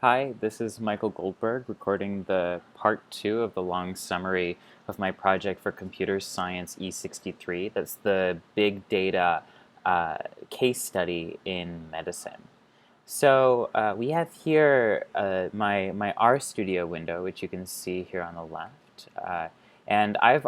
Hi, this is Michael Goldberg recording the part 2 of the long summary of my project for Computer Science E63. That's the big data case study in medicine. So we have here my RStudio window, which you can see here on the left. And I've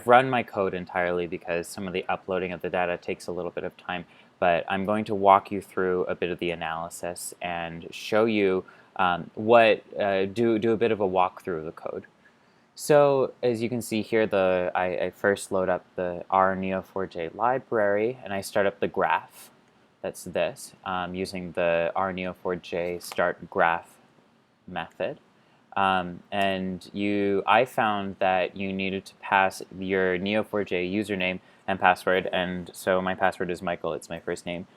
run my code entirely because some of the uploading of the data takes a little bit of time, but I'm going to walk you through a bit of the analysis and show you do a bit of a walkthrough of the code. So as you can see here, I first load up the R Neo4j library and I start up the graph. That's this, using the R Neo4j start graph method. I found that you needed to pass your Neo4j username and password, and so my password is Michael. It's my first name.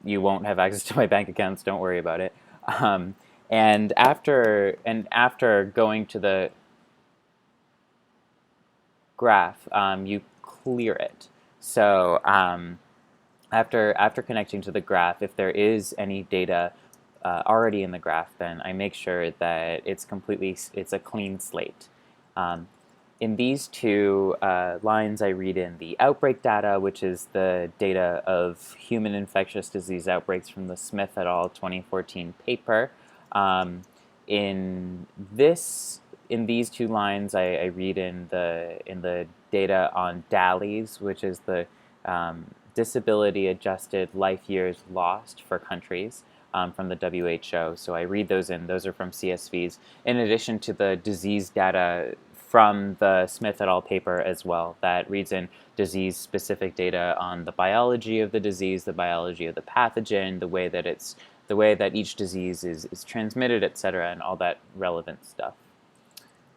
You won't have access to my bank accounts. Don't worry about it. And after going to the graph, you clear it. So after connecting to the graph, if there is any data already in the graph, then I make sure that it's a clean slate. In these two lines, I read in the outbreak data, which is the data of human infectious disease outbreaks from the Smith et al. 2014 paper. In these two lines, I read in the data on DALYs, which is the disability adjusted life years lost for countries from the WHO. So I read those in. Those are from CSVs, in addition to the disease data from the Smith et al. Paper as well, that reads in disease-specific data on the biology of the disease, the biology of the pathogen, the way that each disease is transmitted, etc., and all that relevant stuff.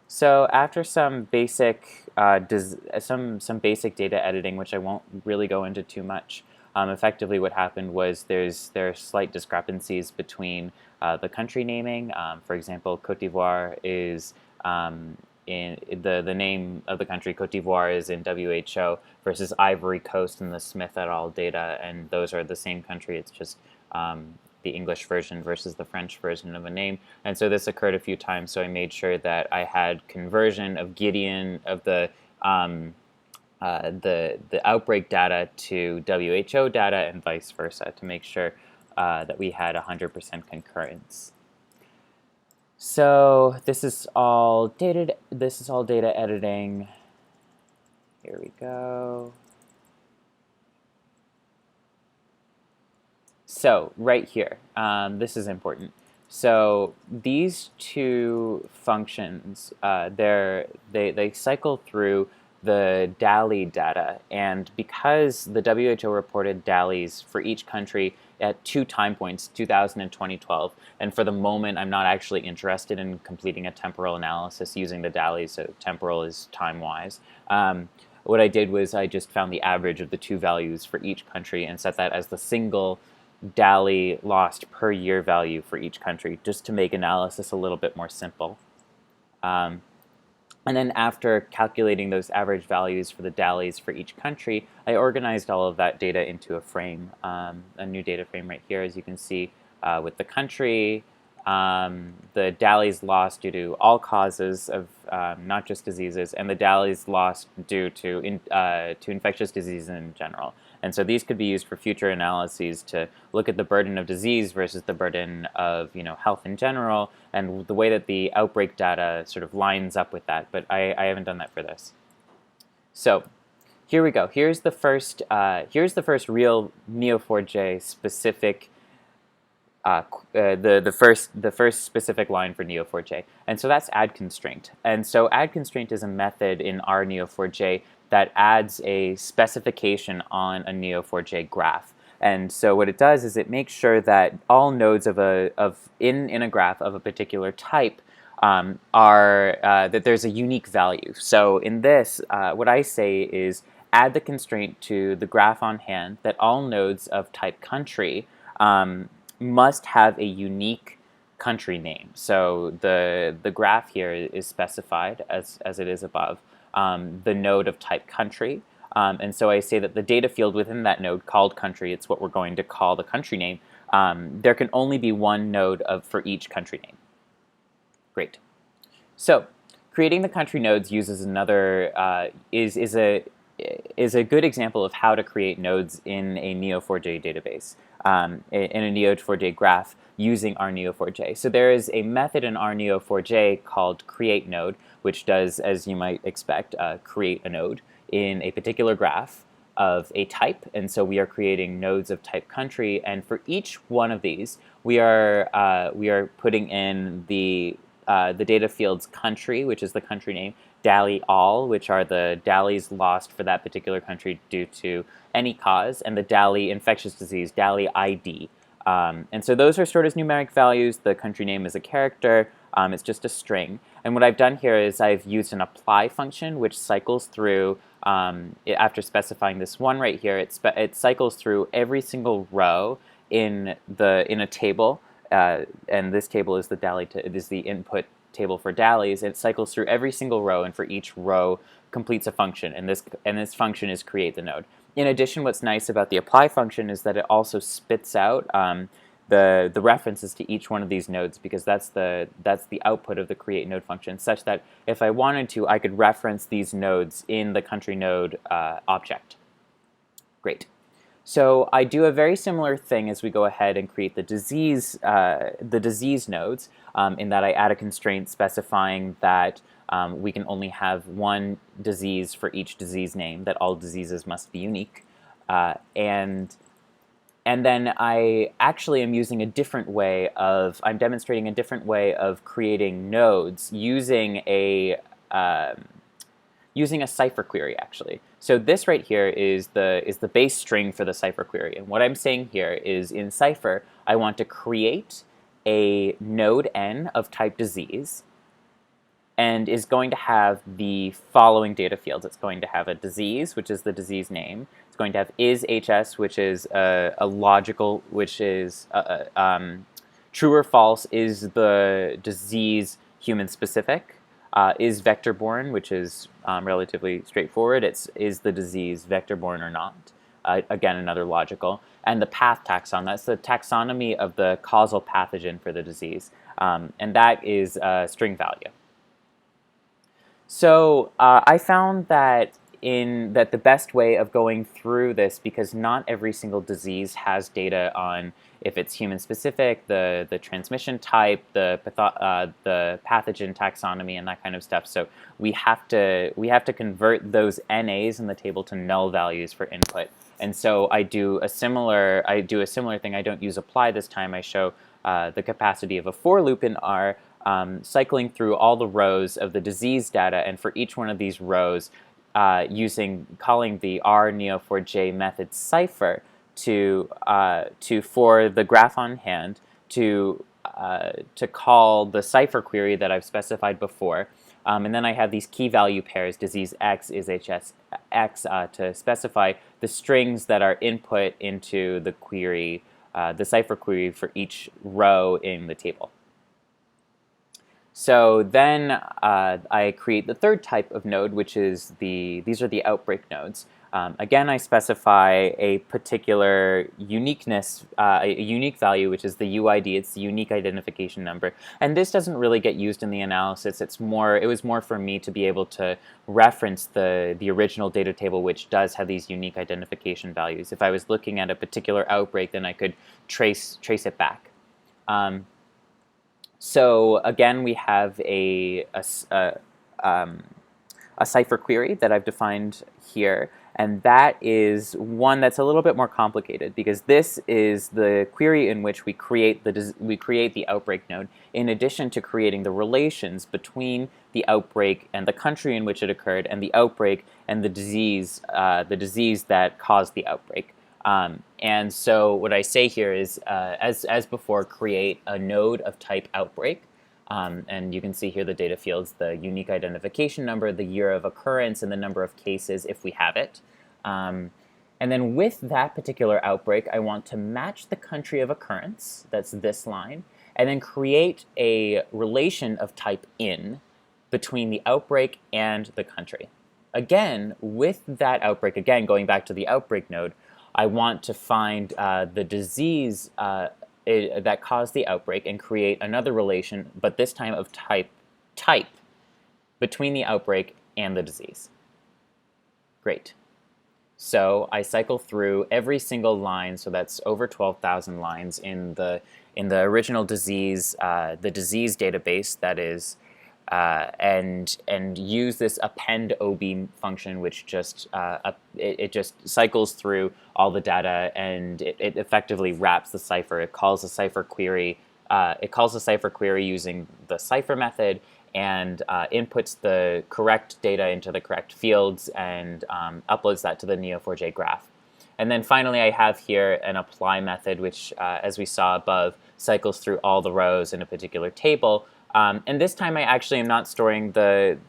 So after some basic basic data editing, which I won't really go into too much, effectively what happened was there are slight discrepancies between the country naming. For example, Cote d'Ivoire is in the name of the country, Cote d'Ivoire, is in WHO versus Ivory Coast in the Smith et al. Data, and those are the same country. It's just the English version versus the French version of a name. And so this occurred a few times, so I made sure that I had conversion of Gideon of the outbreak data to WHO data and vice versa to make sure that we had 100% concurrence. So this is all data editing. Here we go. So right here, this is important. So these two functions, they cycle through the DALY data, and because the WHO reported DALYs for each country at 2 time points, 2000 and 2012, and for the moment I'm not actually interested in completing a temporal analysis using the DALYs, so temporal is time-wise. What I did was I just found the average of the two values for each country and set that as the single DALY lost per year value for each country, just to make analysis a little bit more simple. And then after calculating those average values for the DALYs for each country, I organized all of that data into a frame, a new data frame right here, as you can see, with the country, the DALYs lost due to all causes of not just diseases, and the DALYs lost due to infectious disease in general. And so these could be used for future analyses to look at the burden of disease versus the burden of health in general, and the way that the outbreak data sort of lines up with that. But I haven't done that for this. So here we go. Here's the first real Neo4j specific. The first specific line for Neo4j, and so that's add constraint. And so add constraint is a method in R Neo4j that adds a specification on a Neo4j graph. And so what it does is it makes sure that all nodes in a graph of a particular type that there's a unique value. So in this, what I say is add the constraint to the graph on hand that all nodes of type country must have a unique country name. So the graph here is specified as it is above, the node of type country. And so I say that the data field within that node called country, it's what we're going to call the country name, there can only be one node for each country name. Great. So creating the country nodes uses another is a good example of how to create nodes in a Neo4j database, in a Neo4j graph using our Neo4j. So there is a method in our Neo4j called create node, which does, as you might expect, create a node in a particular graph of a type, and so we are creating nodes of type country, and for each one of these, we are putting in the data fields country, which is the country name, DALI all, which are the DALIs lost for that particular country due to any cause, and the DALI infectious disease, DALI ID. And so those are stored as numeric values. The country name is a character. It's just a string. And what I've done here is I've used an apply function, which cycles through, after specifying this one right here, it cycles through every single row in a table. And this table is the input table for DALIs. It cycles through every single row, and for each row completes a function. And this function is create the node. In addition, what's nice about the apply function is that it also spits out the references to each one of these nodes, because that's the output of the create node function, such that if I wanted to, I could reference these nodes in the country node object. Great. So I do a very similar thing as we go ahead and create the disease nodes, in that I add a constraint specifying that we can only have one disease for each disease name, that all diseases must be unique. And then I actually am using a different way of, I'm demonstrating a different way of creating nodes using a cipher query, actually. So this right here is the base string for the cipher query. And what I'm saying here is, in cipher, I want to create a node n of type disease, and is going to have the following data fields. It's going to have a disease, which is the disease name. It's going to have is-HS, which is a logical, which is true or false is the disease human specific. Is vector-borne, which is relatively straightforward. Is the disease vector-borne or not? Again, another logical. And the path taxon, that's the taxonomy of the causal pathogen for the disease. And that is a string value. So I found that the best way of going through this, because not every single disease has data on if it's human-specific, the transmission type, the pathogen taxonomy, and that kind of stuff. So we have to convert those NAs in the table to null values for input. And so I do a similar thing. I don't use apply this time. I show the capacity of a for loop in R, cycling through all the rows of the disease data, and for each one of these rows, calling the R Neo4j method cipher for the graph on hand to call the cipher query that I've specified before, and then I have these key value pairs, disease X is HS X, to specify the strings that are input into the query, the cipher query for each row in the table. So then I create the third type of node, which is these are the outbreak nodes. Again, I specify a particular uniqueness, a unique value, which is the UID. It's the unique identification number. And this doesn't really get used in the analysis. It was more for me to be able to reference the original data table, which does have these unique identification values. If I was looking at a particular outbreak, then I could trace it back. So again, we have a cipher query that I've defined here, and that is one that's a little bit more complicated, because this is the query in which we create the outbreak node, in addition to creating the relations between the outbreak and the country in which it occurred, and the outbreak and the disease that caused the outbreak. And so what I say here is, as before, create a node of type outbreak. And you can see here the data fields, the unique identification number, the year of occurrence, and the number of cases if we have it. And then with that particular outbreak, I want to match the country of occurrence, that's this line, and then create a relation of type in between the outbreak and the country. Again, with that outbreak, again, going back to the outbreak node, I want to find the disease that cause the outbreak and create another relation, but this time of type between the outbreak and the disease. Great. So I cycle through every single line, so that's over 12,000 lines in the original disease, the disease database, that is, and use this append ob function, which just it just cycles through all the data, and it effectively wraps the cipher. It calls a cipher query. It calls a cipher query using the cipher method, and inputs the correct data into the correct fields, and uploads that to the Neo4j graph. And then finally, I have here an apply method, which, as we saw above, cycles through all the rows in a particular table. And this time, I actually am not storing the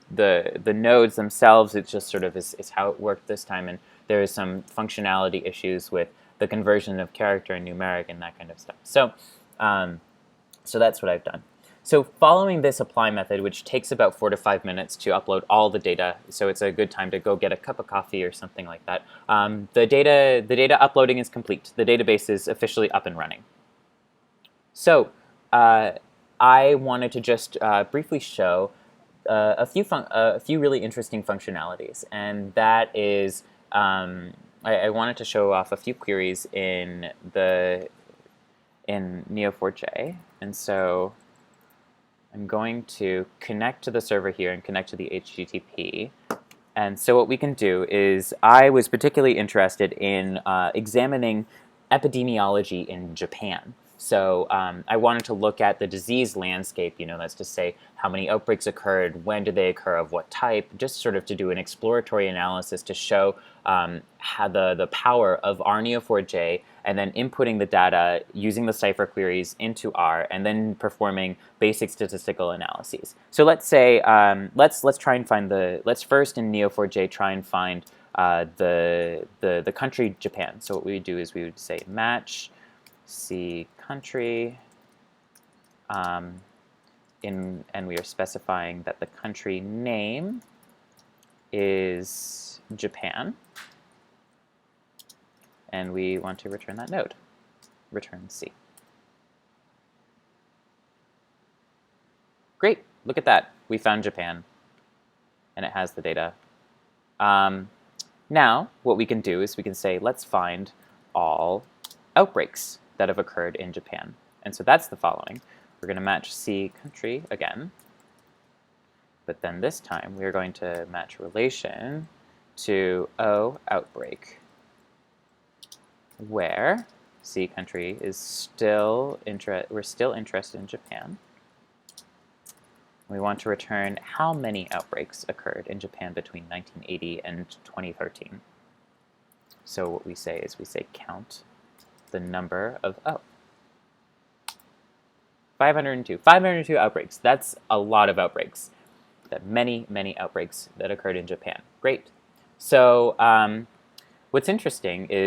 nodes themselves. It just sort of is how it worked this time. And there is some functionality issues with the conversion of character and numeric and that kind of stuff. So, so that's what I've done. So following this apply method, which takes about 4 to 5 minutes to upload all the data, so it's a good time to go get a cup of coffee or something like that, the data uploading is complete. The database is officially up and running. So I wanted to just briefly show a few really interesting functionalities, and that is I wanted to show off a few queries in Neo4j, and so I'm going to connect to the server here and connect to the HTTP. And so what we can do is, I was particularly interested in examining epidemiology in Japan. So I wanted to look at the disease landscape, that's to say how many outbreaks occurred, when did they occur, of what type, just sort of to do an exploratory analysis to show how the power of our Neo4j, and then inputting the data using the cipher queries into R, and then performing basic statistical analyses. So let's say, let's try and find let's first in Neo4j try and find the country Japan. So what we would do is we would say match C country, and we are specifying that the country name is Japan, and we want to return that node, return C. Great, look at that, we found Japan, and it has the data. Now, what we can do is we can say, let's find all outbreaks that have occurred in Japan. And so that's the following. We're going to match C country again, but then this time we're going to match relation to O outbreak, where C country is we're still interested in Japan. We want to return how many outbreaks occurred in Japan between 1980 and 2013. So what we say is we say count the number of 502 outbreaks. That's a lot of outbreaks. That many outbreaks that occurred in Japan. Great. So what's interesting is